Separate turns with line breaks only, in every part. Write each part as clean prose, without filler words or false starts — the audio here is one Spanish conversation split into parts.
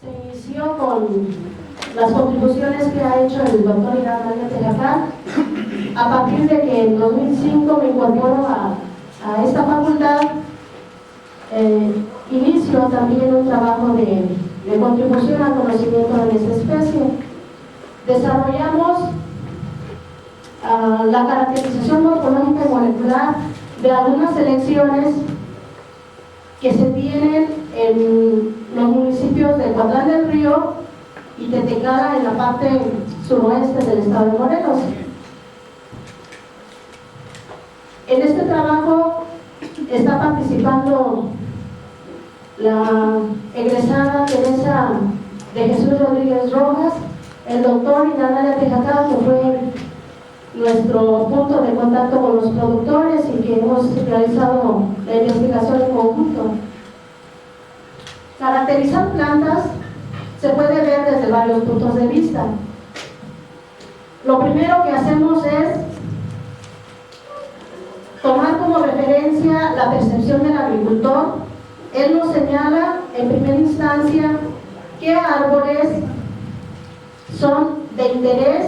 Se inició con las contribuciones que ha hecho el doctor Irán María Tejacán. A partir de que en 2005 me incorporo a esta facultad, inicio también un trabajo de contribución al conocimiento de esta especie. Desarrollamos la caracterización morfológica y molecular de algunas selecciones que se tienen en los municipios de Cuatlán del Río y Tetecala, en la parte suroeste del estado de Morelos. En este trabajo está participando la egresada Teresa de Jesús Rodríguez Rojas, el doctor Irán María Tejacán, que fue nuestro punto de contacto con los productores y que hemos realizado la investigación en conjunto. Caracterizar plantas se puede ver desde varios puntos de vista. Lo primero que hacemos es tomar como referencia la percepción del agricultor. Él nos señala en primera instancia qué árboles son de interés,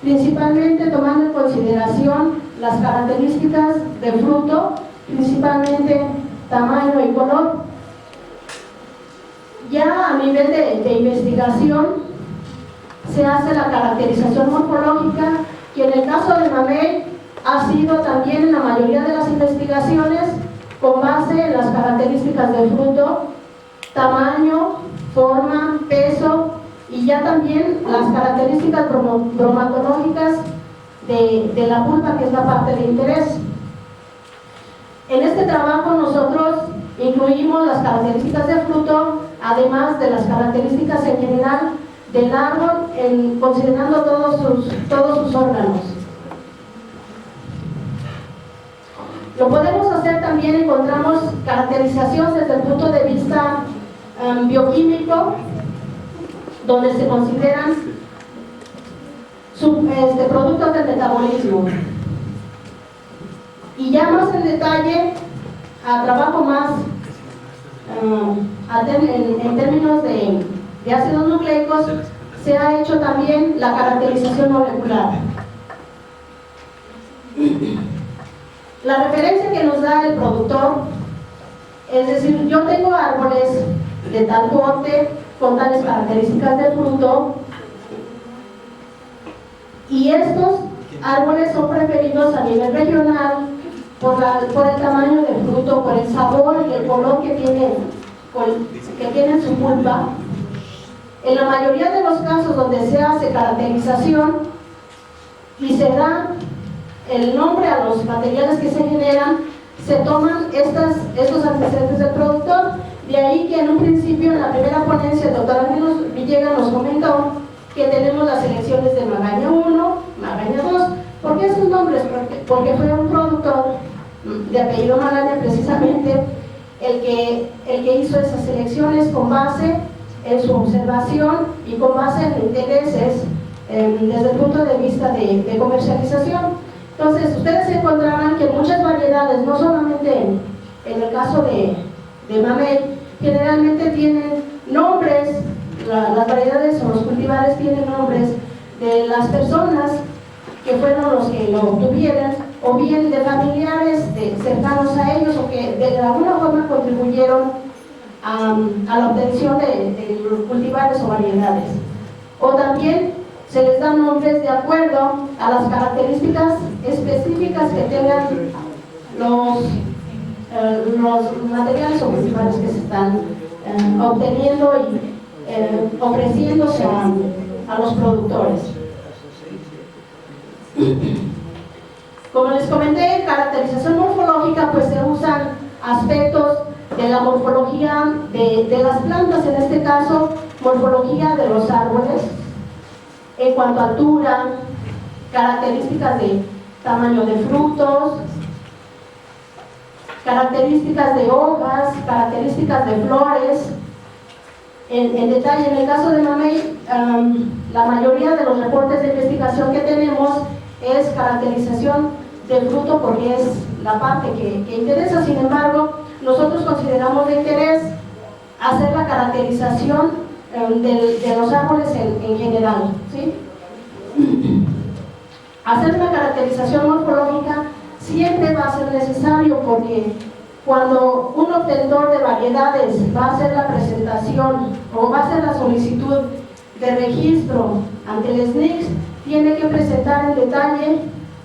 principalmente tomando en consideración las características de fruto, principalmente tamaño y color. Ya a nivel de investigación se hace la caracterización morfológica, que en el caso de mamey ha sido también en la mayoría de las investigaciones con base en las características del fruto, tamaño, forma, peso y ya también las características bromatológicas de la pulpa, que es la parte de interés. En este trabajo nosotros incluimos las características del fruto, además de las características en general del árbol, considerando todos sus órganos. Lo podemos hacer también, encontramos caracterización desde el punto de vista bioquímico, donde se consideran productos del metabolismo. Y ya más en detalle, a trabajo más en términos de ácidos nucleicos, se ha hecho también la caracterización molecular. La referencia que nos da el productor, es decir, yo tengo árboles de tal porte, con tales características de fruto, y estos árboles son preferidos a nivel regional por el tamaño del fruto, por el sabor y el color que tienen su pulpa. En la mayoría de los casos donde se hace caracterización y se da el nombre a los materiales que se generan, se toman estos antecedentes del productor. De ahí que en un principio, en la primera ponencia, el doctor Ángel Villegas nos comentó que tenemos las selecciones de Magaña 1, Magaña 2. ¿Por qué esos nombres? Porque fue un productor de apellido Magaña, precisamente, el que hizo esas selecciones con base en su observación y con base en intereses desde el punto de vista de comercialización. Entonces, ustedes encontrarán que muchas variedades, no solamente en el caso de mamey, generalmente tienen nombres, las variedades o los cultivares tienen nombres de las personas que fueron los que lo obtuvieron, o bien de familiares cercanos a ellos, o que de alguna forma contribuyeron a la obtención de cultivares o variedades. O también se les dan nombres de acuerdo a las características específicas que tengan los materiales o cultivares que se están obteniendo y ofreciéndose a los productores. Como les comenté, caracterización morfológica, pues se usan aspectos de la morfología de las plantas, en este caso morfología de los árboles, en cuanto a altura, características de tamaño de frutos, características de hojas, características de flores. En detalle, en el caso de mamey, la mayoría de los reportes de investigación que tenemos es caracterización de fruto, porque es la parte que interesa. Sin embargo, nosotros consideramos de interés hacer la caracterización de los árboles en general, ¿sí? Hacer una caracterización morfológica siempre va a ser necesario, porque cuando un obtentor de variedades va a hacer la presentación o va a hacer la solicitud de registro ante el SNICS, tiene que presentar en detalle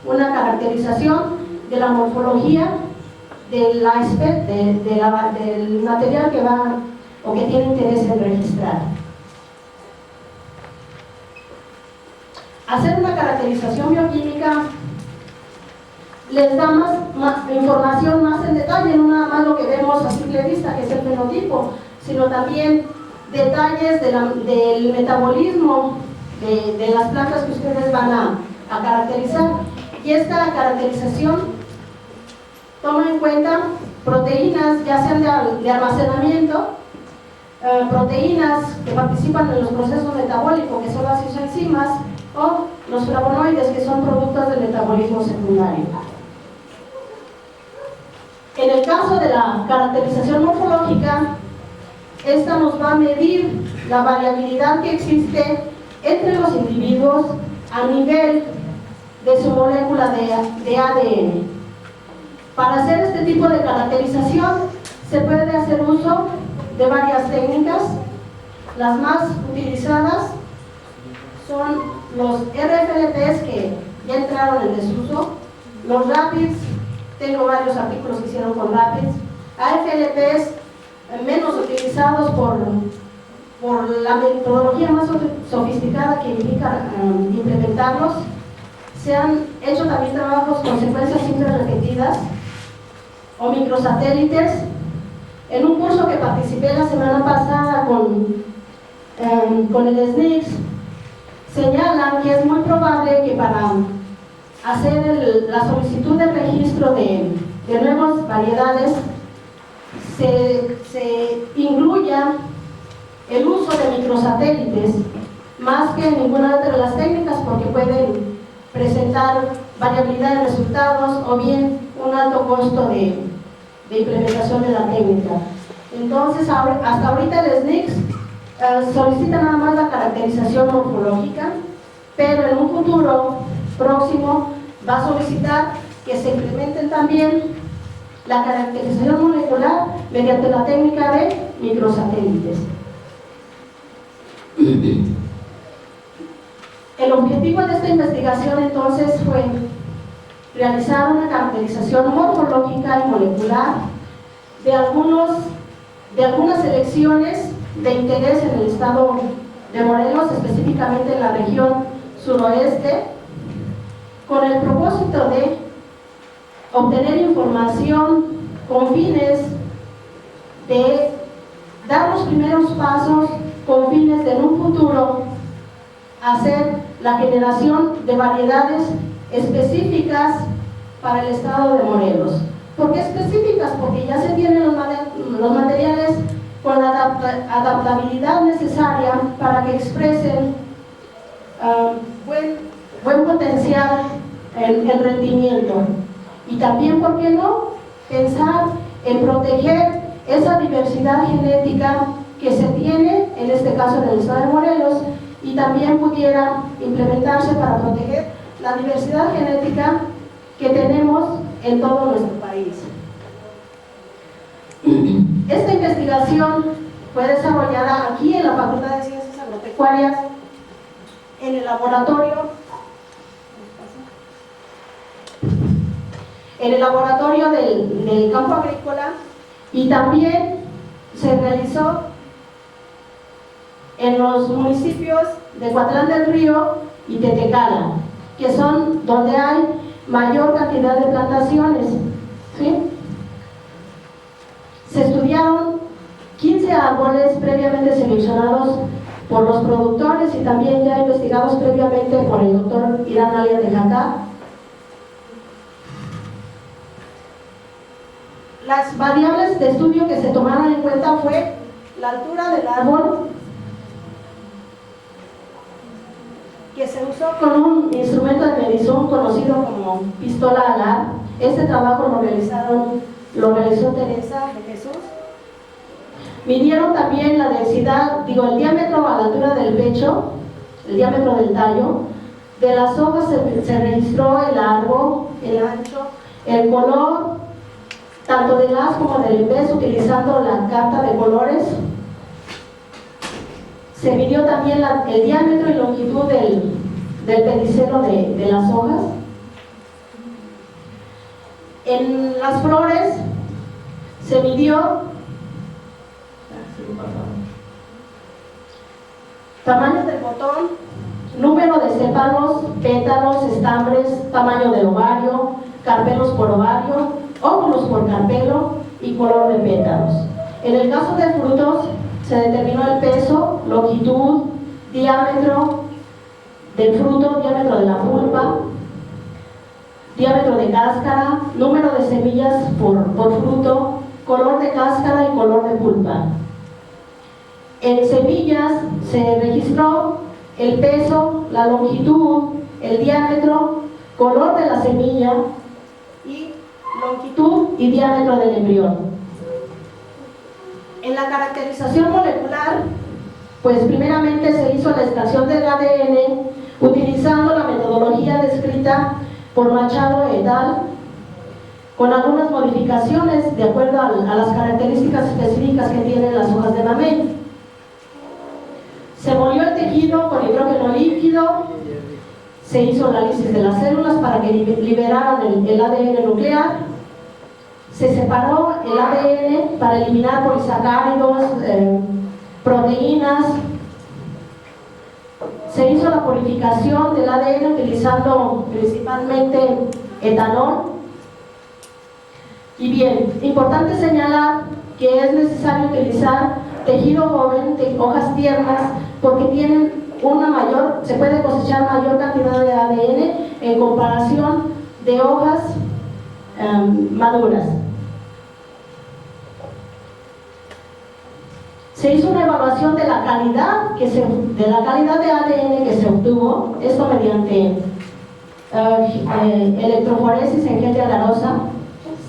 una caracterización de la morfología del material que va o que tiene interés en registrar. Hacer una caracterización bioquímica les da más información más en detalle, no nada más lo que vemos a simple vista, que es el fenotipo, sino también detalles del metabolismo de las plantas que ustedes van a caracterizar. Y esta caracterización toma en cuenta proteínas, ya sean de almacenamiento, proteínas que participan en los procesos metabólicos, que son las isoenzimas, o los flavonoides, que son productos del metabolismo secundario. En el caso de la caracterización morfológica, esta nos va a medir la variabilidad que existe entre los individuos a nivel de su molécula de ADN. Para hacer este tipo de caracterización se puede hacer uso de varias técnicas. Las más utilizadas son los RFLPs, que ya entraron en desuso, los RAPIDS, tengo varios artículos que hicieron con RAPIDS, AFLPs menos utilizados por la metodología más sofisticada que implica implementarlos. Se han hecho también trabajos con secuencias simples repetidas o microsatélites. En un curso que participé la semana pasada con el SNICS, señalan que es muy probable que para hacer la solicitud de registro de nuevas variedades se incluya el uso de microsatélites más que ninguna otra de las técnicas, porque pueden presentar variabilidad de resultados o bien un alto costo de implementación de la técnica. Entonces, hasta ahorita el SNICS solicita nada más la caracterización morfológica, pero en un futuro próximo va a solicitar que se implementen también la caracterización molecular mediante la técnica de microsatélites. El objetivo de esta investigación entonces fue realizar una caracterización morfológica y molecular de algunas selecciones de interés en el estado de Morelos, específicamente en la región suroeste, con el propósito de obtener información con fines de dar los primeros pasos, con fines de en un futuro hacer la generación de variedades específicas para el estado de Morelos. ¿Por qué específicas? Porque ya se tienen los materiales con la adaptabilidad necesaria para que expresen buen potencial en rendimiento. Y también, ¿por qué no?, pensar en proteger esa diversidad genética que se tiene, en este caso en el estado de Morelos, y también pudiera implementarse para proteger la diversidad genética que tenemos en todo nuestro país. Esta investigación fue desarrollada aquí en la Facultad de Ciencias Agropecuarias, en el laboratorio del campo agrícola, y también se realizó en los municipios de Cuatlán del Río y Tetecala, que son donde hay mayor cantidad de plantaciones, ¿sí? Se estudiaron 15 árboles previamente seleccionados por los productores y también ya investigados previamente por el doctor Irán Alias de Jacá. Las variables de estudio que se tomaron en cuenta fue la altura del árbol, que se usó con un instrumento de medición conocido como pistola alar. Este trabajo lo realizó Teresa de Jesús. Midieron también la densidad, el diámetro a la altura del pecho, el diámetro del tallo. De las hojas se registró el largo, el ancho, el color, tanto del haz como del embés, utilizando la carta de colores. Se midió también el diámetro y longitud del pedicelo de las hojas. En las flores se midió tamaño del botón, número de sépalos, pétalos, estambres, tamaño del ovario, carpelos por ovario, óvulos por carpelo y color de pétalos. En el caso de frutos, se determinó el peso, longitud, diámetro del fruto, diámetro de la pulpa, diámetro de cáscara, número de semillas por fruto, color de cáscara y color de pulpa. En semillas se registró el peso, la longitud, el diámetro, color de la semilla y longitud y diámetro del embrión. En la caracterización molecular, pues primeramente se hizo la extracción del ADN utilizando la metodología descrita por Machado et al., con algunas modificaciones de acuerdo a las características específicas que tienen las hojas de mamey. Se molió el tejido con hidrógeno líquido, se hizo análisis de las células para que liberaran el ADN nuclear, se separó el ADN para eliminar polisacáridos, proteínas, se hizo la purificación del ADN utilizando principalmente etanol. Y bien, importante señalar que es necesario utilizar tejido joven, hojas tiernas, porque tienen se puede cosechar mayor cantidad de ADN en comparación de hojas maduras. Se hizo una evaluación de la calidad de ADN que se obtuvo, esto mediante electroforesis en gel de agarosa.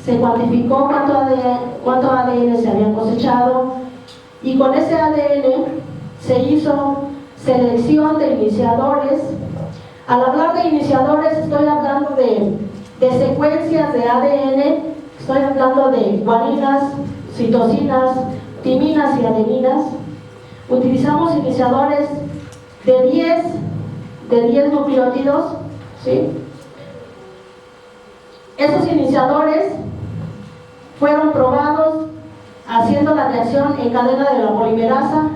Se cuantificó cuánto ADN se había cosechado y con ese ADN se hizo selección de iniciadores. Al hablar de iniciadores estoy hablando de secuencias de ADN, estoy hablando de guaninas, citosinas, timinas y adeninas. Utilizamos iniciadores de 10 nucleótidos, ¿sí? Esos iniciadores fueron probados haciendo la reacción en cadena de la polimerasa,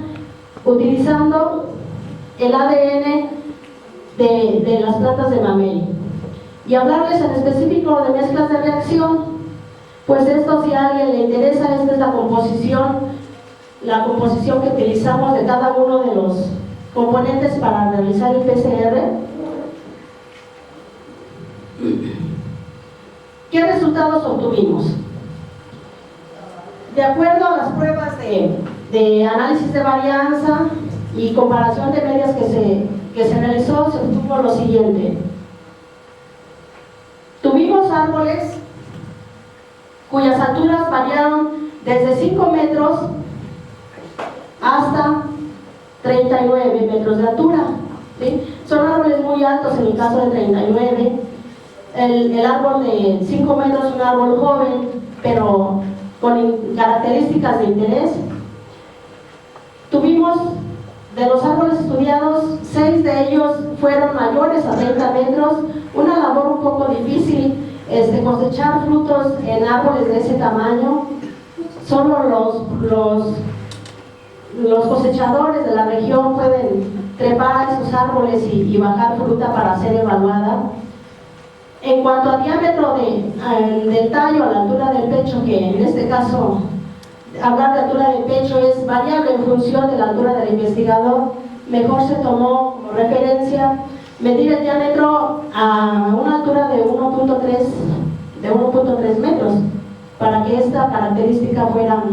utilizando el ADN de las plantas de mamey. Y hablarles en específico de mezclas de reacción, pues esto, si a alguien le interesa, esta es la composición que utilizamos de cada uno de los componentes para realizar el PCR. ¿Qué resultados obtuvimos? De acuerdo a las pruebas de análisis de varianza y comparación de medias que se realizó, se obtuvo lo siguiente. Tuvimos árboles cuyas alturas variaron desde 5 metros hasta 39 metros de altura, ¿sí? Son árboles muy altos en el caso de 39. El árbol de 5 metros es un árbol joven, pero con características de interés. Tuvimos, de los árboles estudiados, 6 de ellos fueron mayores a 30 metros, una labor un poco difícil, cosechar frutos en árboles de ese tamaño. Solo los cosechadores de la región pueden trepar a esos árboles y bajar fruta para ser evaluada. En cuanto al diámetro del tallo a la altura del pecho, que en este caso hablar de altura del pecho es variable en función de la altura del investigador, mejor se tomó como referencia medir el diámetro a una altura de 1.3 metros para que esta característica fuera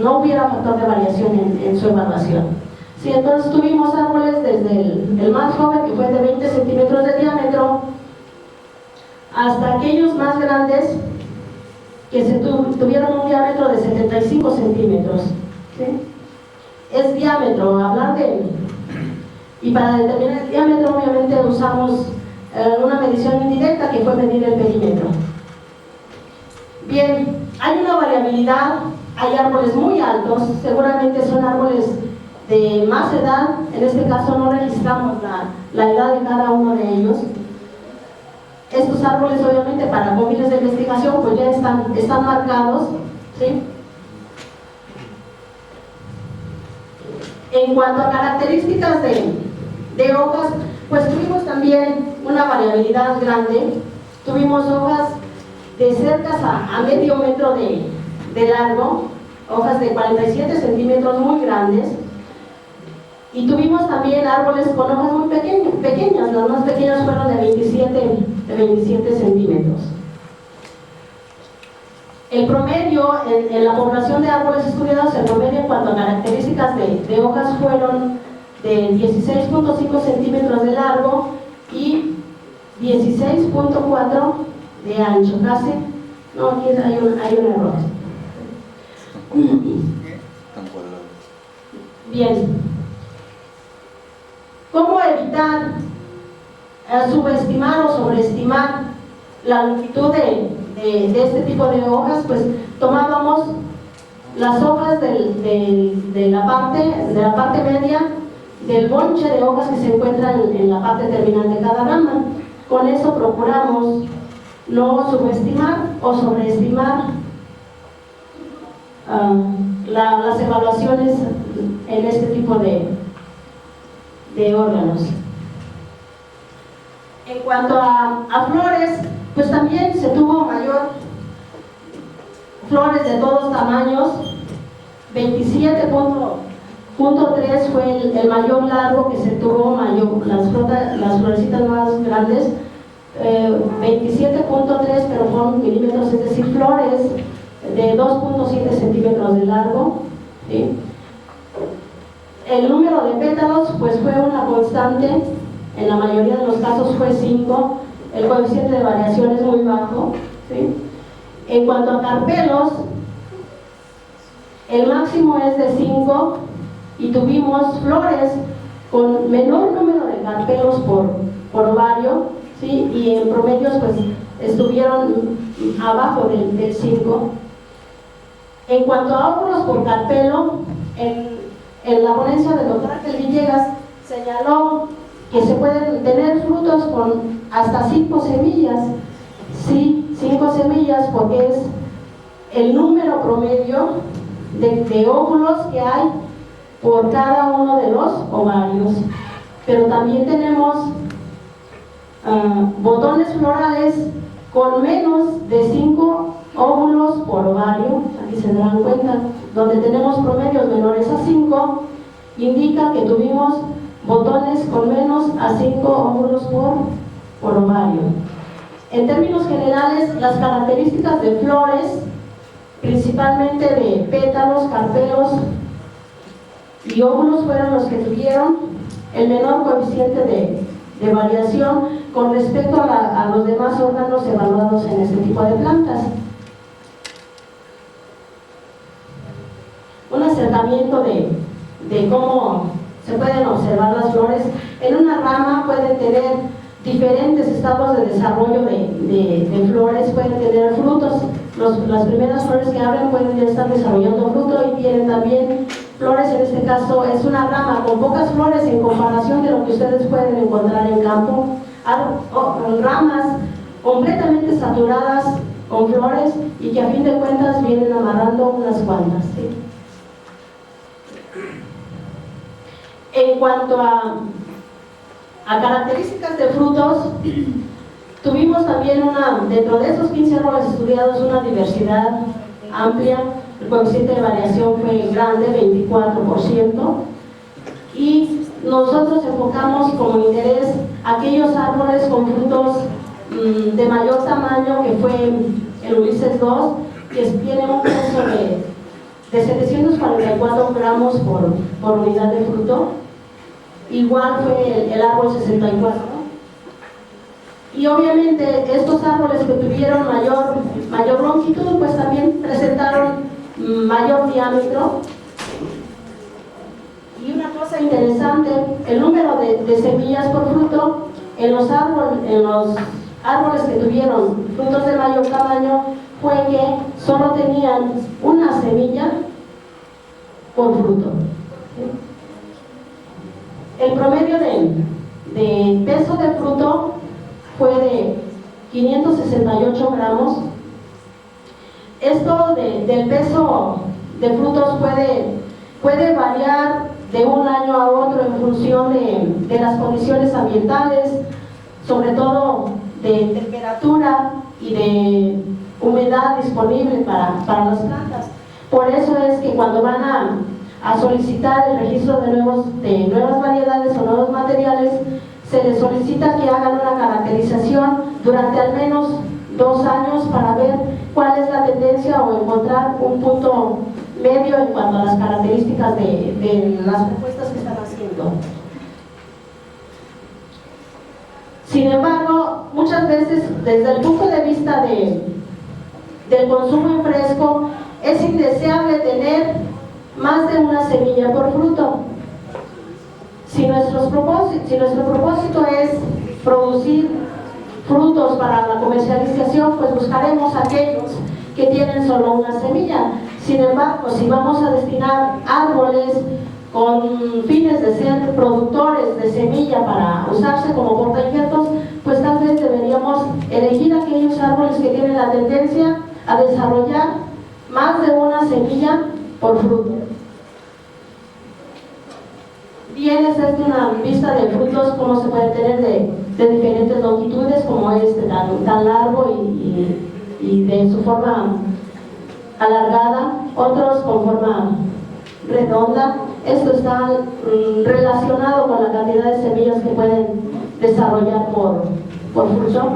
no hubiera factor de variación en su evaluación. Sí, entonces tuvimos árboles desde el más joven, que fue de 20 centímetros de diámetro, hasta aquellos más grandes que tuvieron un diámetro de 75 centímetros. ¿Sí? Es diámetro, hablar de... Y para determinar el diámetro obviamente usamos una medición indirecta que fue medir el perímetro. Bien, hay una variabilidad, hay árboles muy altos, seguramente son árboles de más edad, en este caso no registramos la edad de cada uno de ellos. Estos árboles obviamente para fines de investigación pues ya están marcados, ¿sí? En cuanto a características de hojas, pues tuvimos también una variabilidad grande. Tuvimos hojas de cerca a medio metro de largo, hojas de 47 centímetros muy grandes, y tuvimos también árboles con hojas muy pequeñas, las más pequeñas fueron de 27 centímetros. El promedio en la población de árboles estudiados, el promedio en cuanto a características de hojas fueron de 16.5 centímetros de largo y 16.4 de ancho, casi. No, aquí hay un error. Bien. ¿Cómo evitar subestimar o sobreestimar la longitud de este tipo de hojas? Pues tomábamos las hojas de la parte media del bonche de hojas que se encuentran en la parte terminal de cada rama. Con eso procuramos no subestimar o sobreestimar las evaluaciones en este tipo de órganos. En cuanto a flores, pues también se tuvo flores de todos tamaños. 27.3 fue el mayor largo que se tuvo, las florecitas más grandes. 27.3, pero fueron milímetros, es decir, flores de 2.7 centímetros de largo, ¿sí? El número de pétalos pues fue una constante, en la mayoría de los casos fue 5, el coeficiente de variación es muy bajo, ¿sí? En cuanto a carpelos, el máximo es de 5 y tuvimos flores con menor número de carpelos por ovario, ¿sí? Y en promedios pues estuvieron abajo del 5. En cuanto a óvulos por carpelo, en la ponencia del doctor Ángel Villegas señaló que se pueden tener frutos con hasta 5 semillas. Sí, 5 semillas porque es el número promedio de óvulos que hay por cada uno de los ovarios. Pero también tenemos botones florales con menos de 5 óvulos por ovario. Aquí se darán cuenta, donde tenemos promedios menores a 5, indica que tuvimos botones con menos a 5 óvulos por ovario. En términos generales, las características de flores, principalmente de pétalos, carpelos y óvulos, fueron los que tuvieron el menor coeficiente de variación con respecto a los demás órganos evaluados en este tipo de plantas. Un acercamiento de cómo se pueden observar las flores. En una rama pueden tener diferentes estados de desarrollo de flores, pueden tener frutos. Las primeras flores que abren pueden ya estar desarrollando fruto y tienen también flores. En este caso es una rama con pocas flores en comparación de lo que ustedes pueden encontrar en campo. Ramas completamente saturadas con flores y que a fin de cuentas vienen amarrando unas cuantas, ¿sí? En cuanto a características de frutos, tuvimos también dentro de esos 15 árboles estudiados, una diversidad amplia. El coeficiente de variación fue grande, 24%, y nosotros enfocamos como interés aquellos árboles con frutos de mayor tamaño, que fue el Ulises 2, que tiene un peso de 744 gramos por unidad de fruto. Igual fue el árbol 64. y obviamente estos árboles que tuvieron mayor longitud, pues también presentaron mayor diámetro. Y una cosa interesante, el número de semillas por fruto en los árboles que tuvieron frutos de mayor tamaño fue que solo tenían una semilla por fruto. El promedio de peso de fruto fue de 568 gramos. Esto del peso de frutos puede variar de un año a otro en función de las condiciones ambientales, sobre todo de temperatura y de humedad disponible para las plantas. Por eso es que cuando van a solicitar el registro de nuevas variedades o nuevos materiales, se les solicita que hagan una caracterización durante al menos 2 años para ver cuál es la tendencia o encontrar un punto medio en cuanto a las características de las propuestas que están haciendo. Sin embargo, muchas veces desde el punto de vista del consumo en fresco, es indeseable tener más de una semilla por fruto. Si nuestro propósito es producir frutos para la comercialización, pues buscaremos aquellos que tienen solo una semilla. Sin embargo, si vamos a destinar árboles con fines de ser productores de semilla para usarse como portainjertos, pues tal vez deberíamos elegir aquellos árboles que tienen la tendencia a desarrollar más de una semilla por fruto. Bien, esta es una vista de frutos, como se puede tener de diferentes longitudes, como este tan largo y de su forma alargada, otros con forma redonda. Esto está relacionado con la cantidad de semillas que pueden desarrollar por fruto.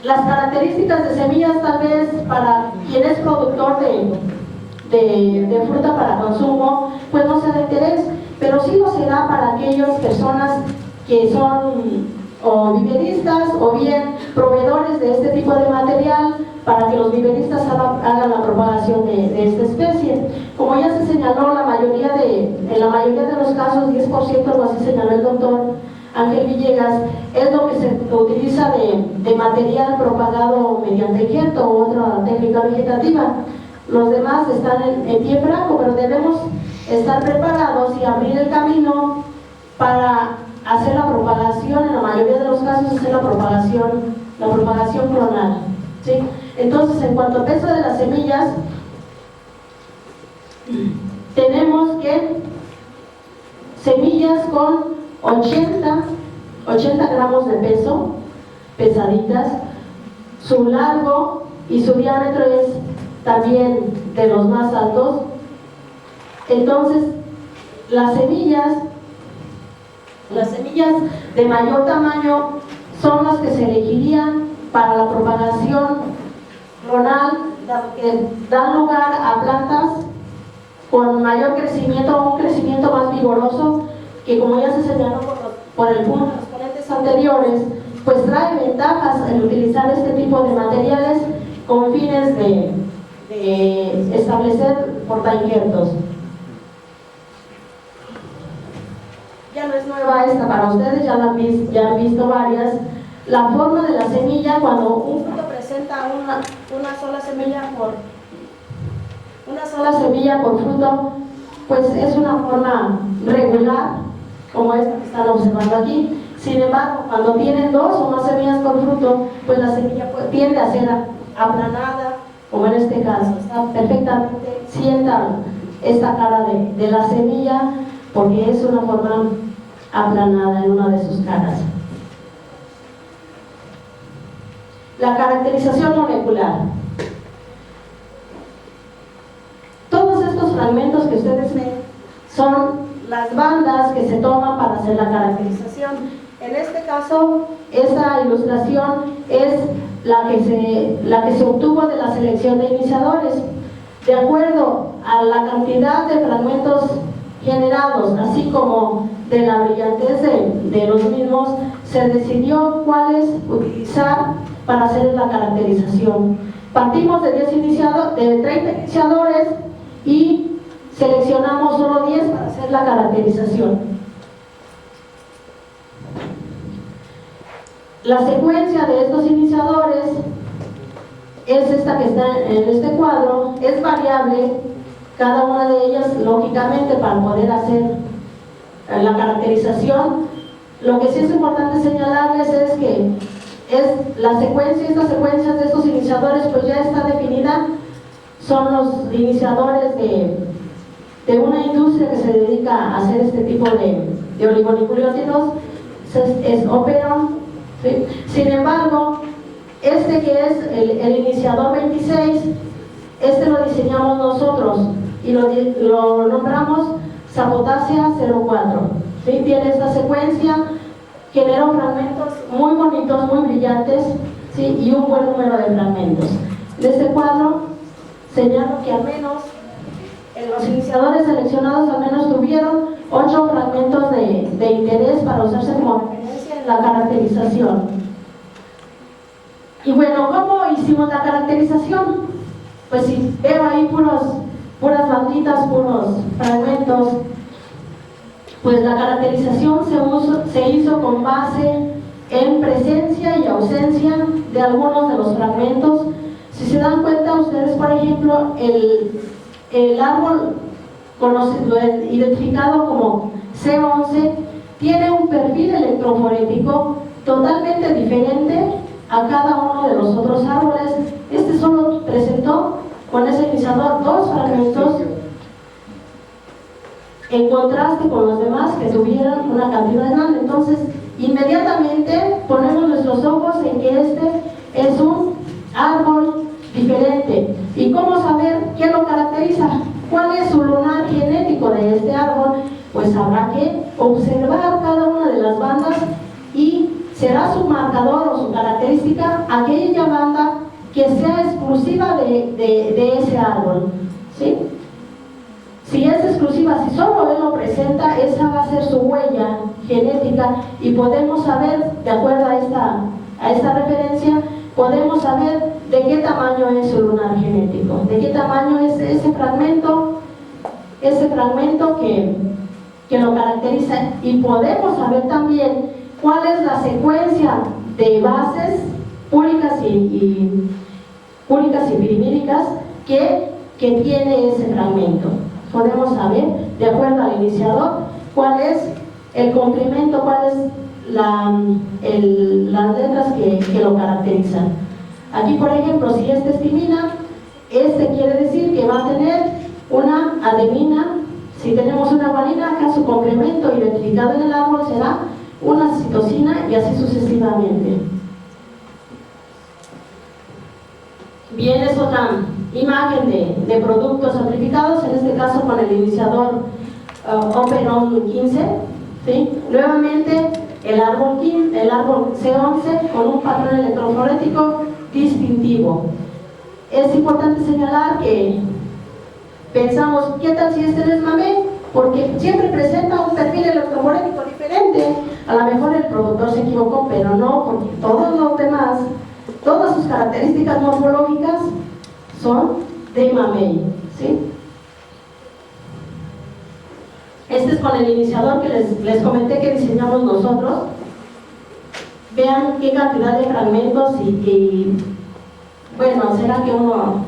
Las características de semillas, tal vez para quien es productor de fruta para consumo, pues no sea de interés, pero sí lo será para aquellas personas que son o viveristas o bien proveedores de este tipo de material, para que los viveristas hagan la propagación de esta especie. Como ya se señaló, en la mayoría de los casos, 10%, algo así señaló el doctor Ángel Villegas, es lo que se utiliza de material propagado mediante injerto u otra técnica vegetativa. Los demás están en pie franco, pero debemos estar preparados y abrir el camino para hacer la propagación, en la mayoría de los casos hacer la propagación clonal, ¿sí? Entonces, en cuanto a peso de las semillas, tenemos que semillas con 80 gramos de peso, pesaditas. Su largo y su diámetro es también de los más altos. Entonces, las semillas de mayor tamaño son las que se elegirían para la propagación clonal, que dan lugar a plantas con mayor crecimiento, un crecimiento más vigoroso, que, como ya se señaló por el punto de los ponentes anteriores, pues trae ventajas en utilizar este tipo de materiales con fines de establecer portainjertos. Ya no es nueva esta para ustedes, ya han visto varias. La forma de la semilla, cuando un fruto presenta una sola semilla por fruto, pues es una forma regular, como esta que están observando aquí. Sin embargo, cuando tienen 2 o más semillas por fruto, pues la semilla tiende a ser aplanada, como en este caso. Está perfectamente, sientan esta cara de la semilla, porque es una forma aplanada en una de sus caras. La caracterización molecular. Todos estos fragmentos que ustedes ven son las bandas que se toman para hacer la caracterización. En este caso, esta ilustración es la que se obtuvo de la selección de iniciadores. De acuerdo a la cantidad de fragmentos generados, así como de la brillantez de los mismos, se decidió cuáles utilizar para hacer la caracterización. Partimos de 30 iniciadores y seleccionamos solo 10 para hacer la caracterización. La secuencia de estos iniciadores es esta que está en este cuadro, es variable, cada una de ellas lógicamente para poder hacer la caracterización. Lo que sí es importante señalarles es que estas secuencias de estos iniciadores pues ya está definida, son los iniciadores de una industria que se dedica a hacer este tipo de oligonucleótidos, es Operon, ¿sí? Sin embargo, este que es el iniciador 26, este lo diseñamos nosotros y lo nombramos Sapotasia 04, ¿sí? Tiene esta secuencia, generó fragmentos muy bonitos, muy brillantes, ¿sí? Y un buen número de fragmentos. En este cuadro señalo que al menos los iniciadores seleccionados al menos tuvieron 8 fragmentos de interés para usarse como referencia en la caracterización. Y bueno, ¿cómo hicimos la caracterización? Pues si veo ahí puras banditas, puros fragmentos, pues la caracterización se hizo con base en presencia y ausencia de algunos de los fragmentos. Si se dan cuenta ustedes, por ejemplo, el árbol identificado como C11 tiene un perfil electroforético totalmente diferente a cada uno de los otros árboles. Este solo presentó con ese iniciador 2 fragmentos en contraste con los demás que tuvieran una cantidad grande. Entonces inmediatamente ponemos nuestros ojos en que este es un árbol diferente. ¿Y cómo saber qué lo caracteriza? ¿Cuál es su lunar genético de este árbol? Pues habrá que observar cada una de las bandas y será su marcador o su característica aquella banda que sea exclusiva de ese árbol, ¿sí? Si es exclusiva, si solo él lo presenta, esa va a ser su huella genética y podemos saber, de acuerdo a esta referencia, podemos saber de qué tamaño es su lunar genético, de qué tamaño es ese fragmento que lo caracteriza, y podemos saber también cuál es la secuencia de bases púricas y pirimídicas que tiene ese fragmento. Podemos saber, de acuerdo al iniciador, cuál es el complemento, cuál es las letras que lo caracterizan. Aquí, por ejemplo, si este es timina, este quiere decir que va a tener una adenina. Si tenemos una guanina, acá su complemento identificado en el árbol será una citosina, y así sucesivamente. Bien, es otra imagen de productos amplificados, en este caso con el iniciador Operon 15, ¿sí? Nuevamente el árbol C11 con un patrón electroforético distintivo. Es importante señalar que pensamos, ¿qué tal si este es mamé? Porque siempre presenta un perfil electroforético diferente. A lo mejor el productor se equivocó, pero no, porque todos los demás, todas sus características morfológicas son de mamey, ¿sí? Este es con el iniciador que les comenté que diseñamos nosotros. Vean qué cantidad de fragmentos y bueno, será que uno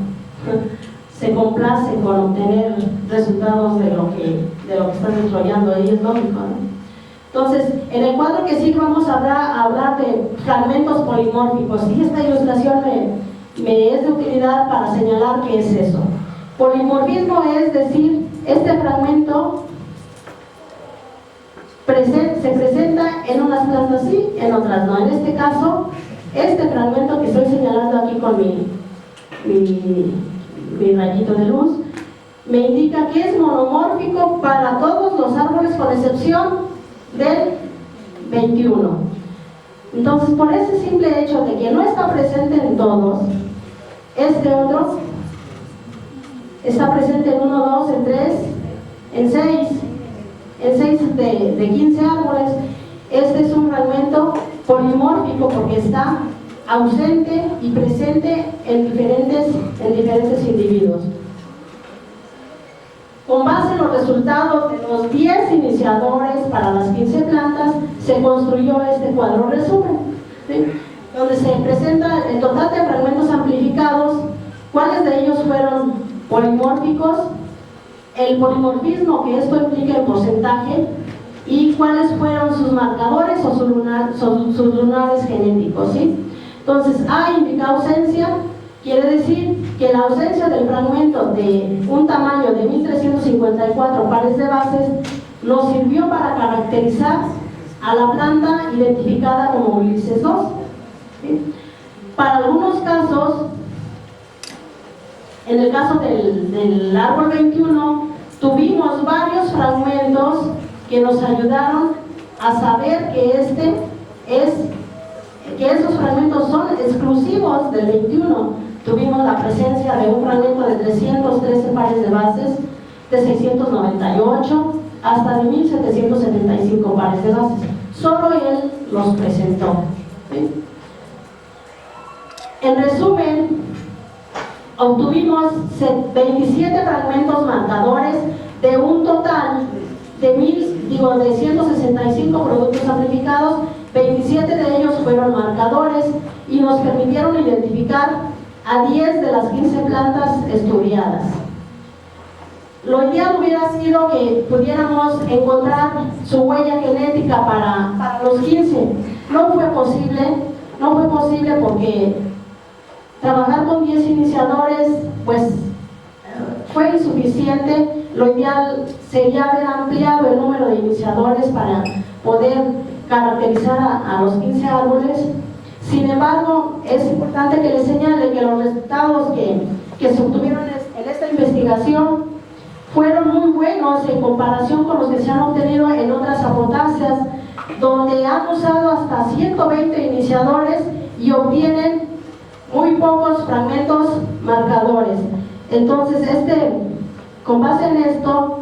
se complace con obtener resultados de lo que está desarrollando ahí, es lógico, ¿no? Entonces, en el cuadro que sigue vamos a hablar de fragmentos polimórficos, y esta ilustración me es de utilidad para señalar qué es eso. Polimorfismo es decir, este fragmento se presenta en unas plantas sí, en otras no. En este caso, este fragmento que estoy señalando aquí con mi rayito de luz, me indica que es monomórfico para todos los árboles con excepción del 21. Entonces, por ese simple hecho de que no está presente en todos, este otro está presente en 1, 2, en 3, en 6. en 6 de 15 árboles. Este es un fragmento polimórfico porque está ausente y presente en diferentes individuos. Con base en los resultados de los 10 iniciadores para las 15 plantas, se construyó este cuadro resumen, ¿sí?, donde se presenta el total de fragmentos amplificados, cuáles de ellos fueron polimórficos, el polimorfismo que esto implica en porcentaje, y cuáles fueron sus marcadores o sus lunares genéticos, ¿sí? Entonces, A indica ausencia, quiere decir que la ausencia del fragmento de un tamaño de 1354 pares de bases nos sirvió para caracterizar a la planta identificada como Ulises 2. ¿Sí? Para algunos casos, en el caso del árbol 21, tuvimos varios fragmentos que nos ayudaron a saber que esos fragmentos son exclusivos del 21. Tuvimos la presencia de un fragmento de 313 pares de bases, de 698 hasta de 1775 pares de bases. Solo él los presentó, ¿sí? En resumen, obtuvimos 27 fragmentos marcadores de un total de 165 productos amplificados. 27 de ellos fueron marcadores y nos permitieron identificar a 10 de las 15 plantas estudiadas. Lo ideal hubiera sido que pudiéramos encontrar su huella genética para los 15. No fue posible porque trabajar con 10 iniciadores pues fue insuficiente. Lo ideal sería haber ampliado el número de iniciadores para poder caracterizar a los 15 árboles. Sin embargo, es importante que les señale que los resultados que se obtuvieron en esta investigación fueron muy buenos en comparación con los que se han obtenido en otras apotáceas, donde han usado hasta 120 iniciadores y obtienen muy pocos fragmentos marcadores. Entonces, con base en esto,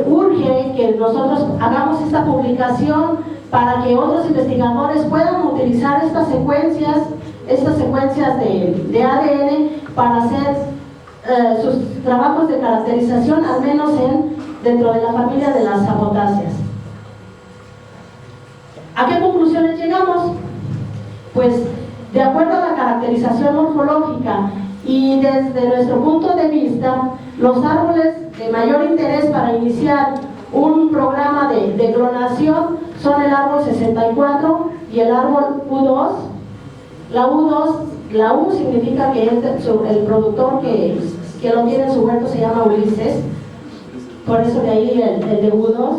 urge que nosotros hagamos esta publicación para que otros investigadores puedan utilizar estas secuencias de ADN para hacer sus trabajos de caracterización, al menos dentro de la familia de las apotáceas. ¿A qué conclusiones llegamos? Pues, de acuerdo a la caracterización morfológica y desde nuestro punto de vista, los árboles de mayor interés para iniciar un programa de clonación son el árbol 64 y el árbol U2. La U significa que es el productor que lo tiene en su huerto, se llama Ulises, por eso de ahí el de U2.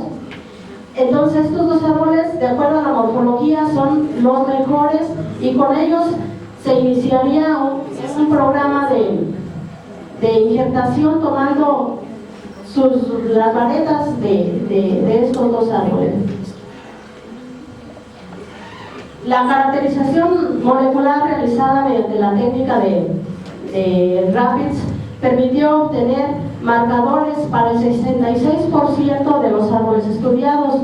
Entonces, estos dos árboles, de acuerdo a la morfología, son los mejores y con ellos se iniciaría un programa de injertación tomando las varetas de estos dos árboles. La caracterización molecular realizada mediante la técnica de RAPIDS permitió obtener marcadores para el 66% de los árboles estudiados,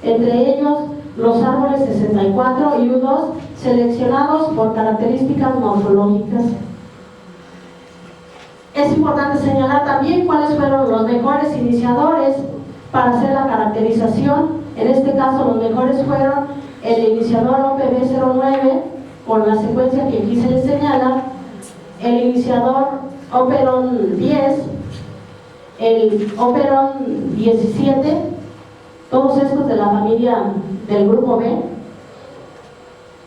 entre ellos los árboles 64 y U2 seleccionados por características morfológicas. Es importante señalar también cuáles fueron los mejores iniciadores para hacer la caracterización. En este caso, los mejores fueron el iniciador OPB09 con la secuencia que aquí se les señala, el iniciador Operon 10, el Operon 17, todos estos de la familia del grupo B,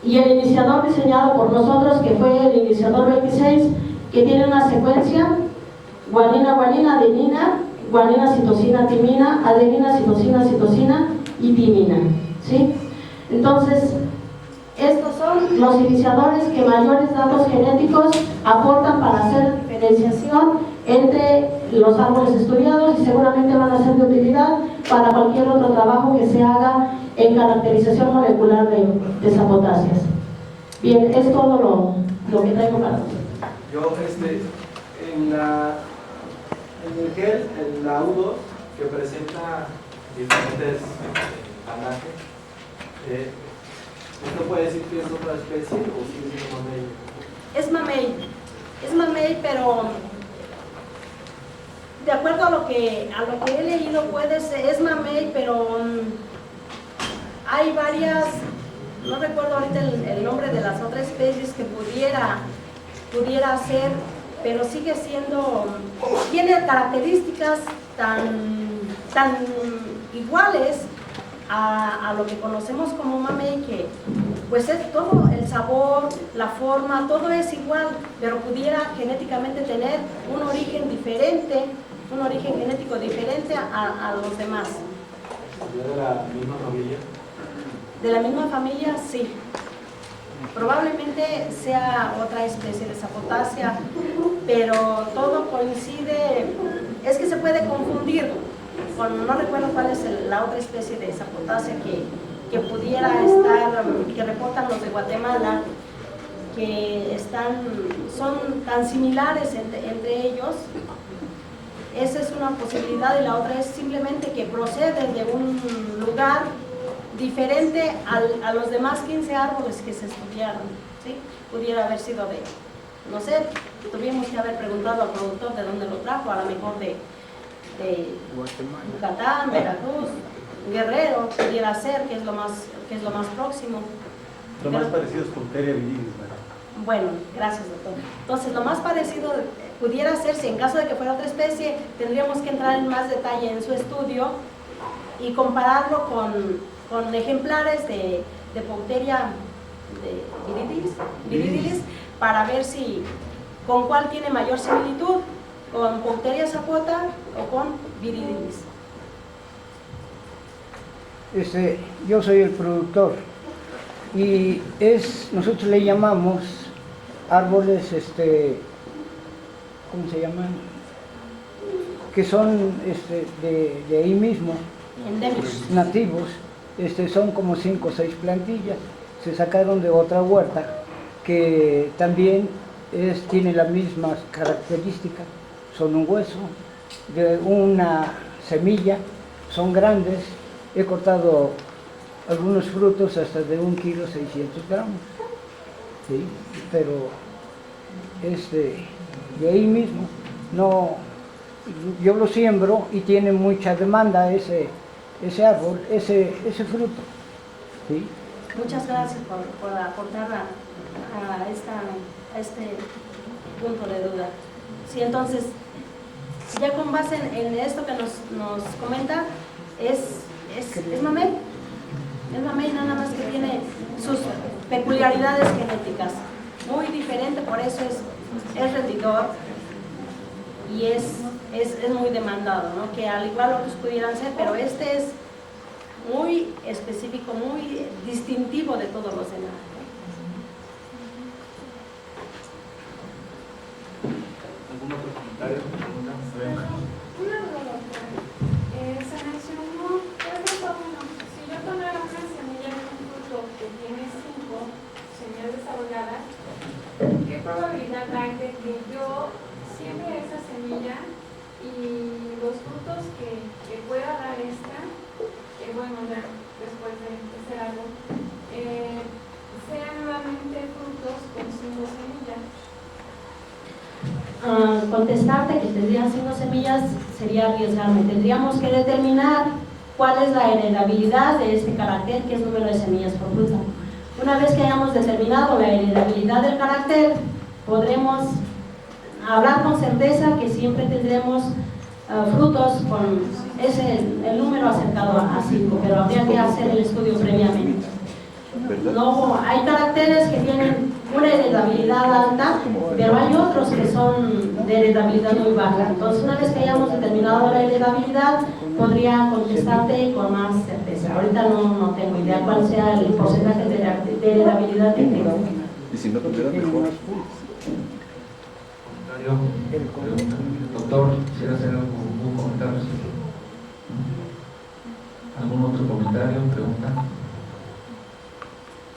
y el iniciador diseñado por nosotros, que fue el iniciador 26, que tiene una secuencia guanina, guanina, adenina, guanina, citosina, timina, adenina, citosina, citosina y timina, ¿sí? Entonces, estos son los iniciadores que mayores datos genéticos aportan para hacer diferenciación entre los árboles estudiados y seguramente van a ser de utilidad para cualquier otro trabajo que se haga en caracterización molecular de sapotáceas. Bien, es todo lo que traigo para ustedes.
Yo, en el gel, en la U2, que presenta diferentes panaje. ¿Esto puede decir que es otra especie o sigue siendo mamey?
Es mamey, pero de acuerdo a lo que he leído, es mamey, pero hay varias, no recuerdo ahorita el nombre de las otras especies que pudiera ser, pero sigue siendo, tiene características tan iguales a lo que conocemos como mamey, que pues es todo, el sabor, la forma, todo es igual, pero pudiera genéticamente tener un origen diferente, un origen genético diferente a los demás.
¿De la misma familia?
De la misma familia, sí. Probablemente sea otra especie de Sapotacia, pero todo coincide, es que se puede confundir con, no recuerdo cuál es la otra especie de Sapotacia que pudiera estar, que reportan los de Guatemala, que son tan similares entre ellos. Esa es una posibilidad, y la otra es simplemente que proceden de un lugar diferente a los demás 15 árboles que se estudiaron, ¿sí? Pudiera haber sido no sé, tuvimos que haber preguntado al productor de dónde lo trajo, a lo mejor de Yucatán, Veracruz, Guerrero, pudiera ser, que es lo más próximo.
Lo más parecido es Poulteria viridis, ¿verdad?
Bueno, gracias, doctor. Entonces, lo más parecido pudiera ser, si en caso de que fuera otra especie, tendríamos que entrar en más detalle en su estudio y compararlo con ejemplares de Poulteria viridis, para ver con cuál tiene mayor similitud, con Poulteria sapota o con viridis.
Yo soy el productor y nosotros le llamamos árboles, ¿cómo se llaman? Que son de ahí mismo,
Endémicos.
nativos, son como 5 o 6 plantillas, se sacaron de otra huerta que también tiene las mismas características, son un hueso, de una semilla, son grandes, he cortado algunos frutos hasta de 1 kilo 600 gramos, ¿sí? Pero de ahí mismo, yo lo siembro y tiene mucha demanda ese árbol, ese fruto, ¿sí?
Muchas gracias por aportar a este punto de duda. Sí, entonces, ya con base en esto que nos comenta, es mamey. Es mamey, nada más que tiene sus peculiaridades genéticas muy diferente, por eso es rendidor y es muy demandado, ¿no? Que al igual otros pudieran ser, pero es muy específico, muy distintivo de todos los demás.
¿Algún otro comentario?
Una duda. Se mencionó, si yo tomara una semilla de un fruto que tiene 5 semillas desarrolladas, ¿qué probabilidad hay de que yo siembre esa semilla y los frutos que pueda dar esta, que bueno, después de ser árbol, sean nuevamente frutos con 5 semillas?
Contestarte que tendrían 5 semillas sería arriesgarme. Tendríamos que determinar cuál es la heredabilidad de este carácter, que es número de semillas por fruta. Una vez que hayamos determinado la heredabilidad del carácter, podremos hablar con certeza que siempre tendremos frutos con el número acercado a 5, pero habría que hacer el estudio previamente. No, hay caracteres que tienen una heredabilidad alta, pero hay otros que son de heredabilidad muy baja. Entonces, una vez que hayamos determinado la heredabilidad, podría contestarte con más certeza. Ahorita no tengo idea cuál sea el porcentaje de heredabilidad que tengo.
Y si no tuviera mejor.
Doctor, quisiera hacer algún comentario. ¿Algún otro comentario, pregunta?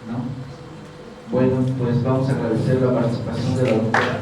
¿No? Bueno, pues vamos a agradecer la participación de la doctora.